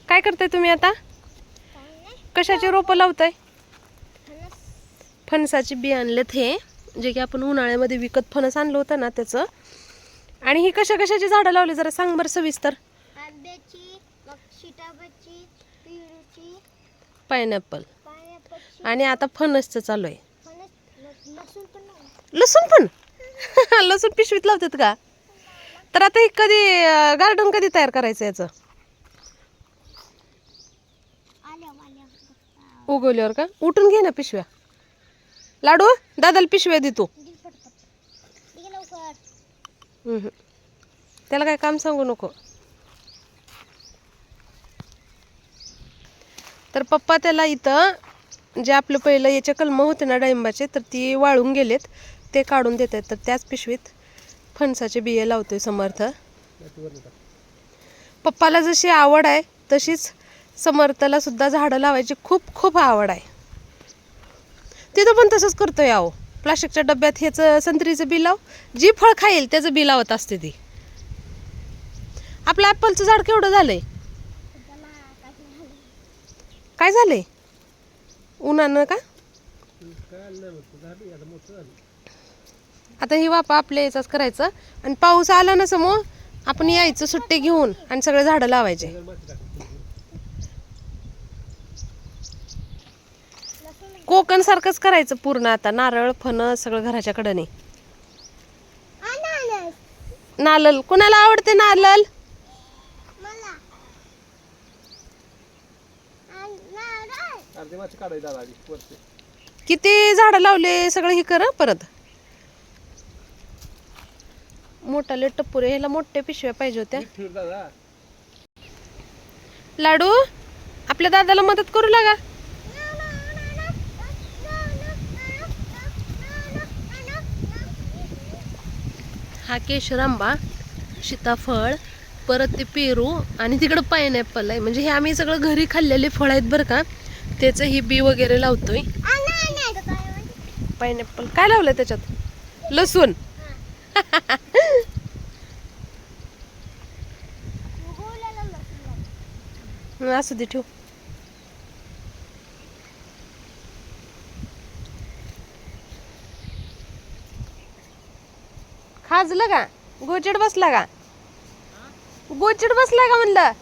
काय करताय तुम्ही आता? कशाचे रोपं लावताय? फणसाची बी आणलेत हे, जे की आपण उन्हाळ्यामध्ये विकत फणस आणलं होतं ना त्याचं. आणि ही कशा कशाची झाडं लावली जरा सांग बरं सविस्तर. आंब्याची, सीताफळाची, पेरूची, पायनॅपल पायनॅपलची आणि आता फणसचं चालू आहे. लसूण पण लसूण पण लसूण पिशवीत लावतात का? तर आता हे कधी गार्डन कधी तयार करायचं याचं? उगवल्यावर का? उठून घे ना पिशव्या. लाडू दादाला पिशव्या देतो. त्याला काय काम सांगू नको. तर पप्पा त्याला इथं जे आपलं पहिलं याचे कलमं होते ना डाळिंबाचे, तर ती वाळून गेलेत, ते काढून देत आहेत. तर त्याच पिशवीत फणसाचे बिये लावतोय समर्थ. पप्पाला जशी आवड आहे तशीच समर्थला सुद्धा झाडं लावायची खूप खूप आवड आहे. तिथं पण तसंच करतोय. आहो प्लास्टिकच्या डब्यात ह्याचं संत्रीचं बी लाव, जी फळ खाईल त्याचं बी लावत असते ती. आपलं ॲपलचं झाड केवढं झालंय? काय झालंय उन्हानं का? आता ही वापा आपल्या याचाच करायचं, आणि पाऊस आला ना समोर आपण यायचं सुट्टी घेऊन आणि सगळे झाडं लावायचे. कोकण सारखंच करायचं पूर्ण. आता नारळ फणस सगळं घराच्या कडेने. नारळ कोणाला आवडते? नारळ किती झाडं लावले सगळं हे कर परत. मोठाले टप्पुरे, ह्याला मोठ्या पिशव्या पाहिजे होत्या. लाडू आपल्या दादाला मदत करू लागा. हा केशर आंबा, सीताफळ, परत ते पेरू आणि तिकडं पायनॅपल आहे. म्हणजे हे आम्ही सगळं घरी खाल्लेले फळ आहेत बरं का. त्याचं ही बी वगैरे लावतोय. पायनॅपल काय लावलंय त्याच्यात? लसूण. असू दे ठेव. खाजलं का? गोचिड बसला का? गोचिड बसला का म्हणलं?